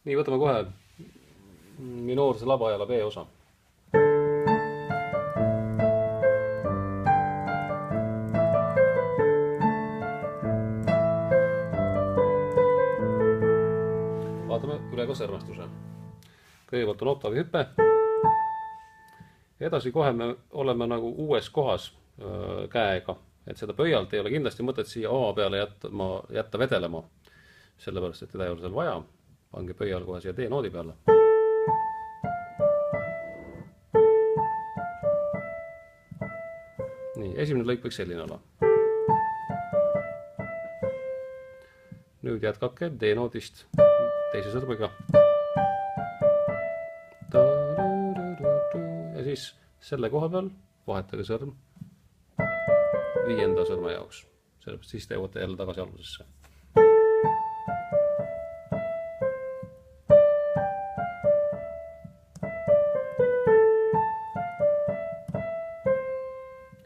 Nii, võtame kohe minoorse labajala B osa. Vaatame üle ka sõrmestuse. Kõigepealt on oktaavi hüpe. Edasi kohe me oleme nagu uues kohas käega, et seda pöialt ei ole kindlasti mõtet siia A peale jätta vedelema, sellepärast, et teda ei ole seal vaja. Pange pöial kohe siia D-noodi peale. Nii, esimene lõik võiks selline olla. Nüüd jätkake D-noodist teise sõrmega. Ja siis selle koha peal vahetage sõrm 5. sõrme jaoks. Sellepärast siis te jõuate jälle tagasi algusesse.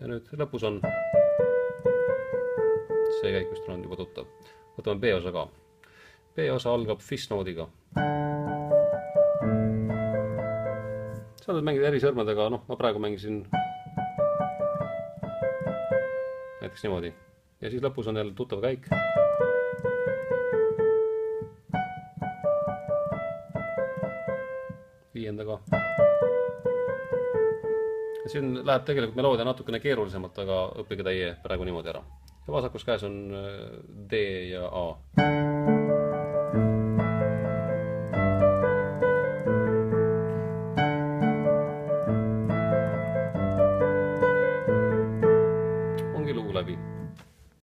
Ja nüüd lõpus on see käik, mis on juba tuttav. Võtame B-osa ka. B-osa algab fis-noodiga. Saad mängida eri sõrmedega, ma praegu mängisin näiteks niimoodi. Ja siis lõpus on jälle tuttav käik. Viiendaga. Ja siin läheb tegelikult meloodia natukene keerulisemalt, aga õppige teie praegu niimoodi ära. Ja vasakus käes on D ja A.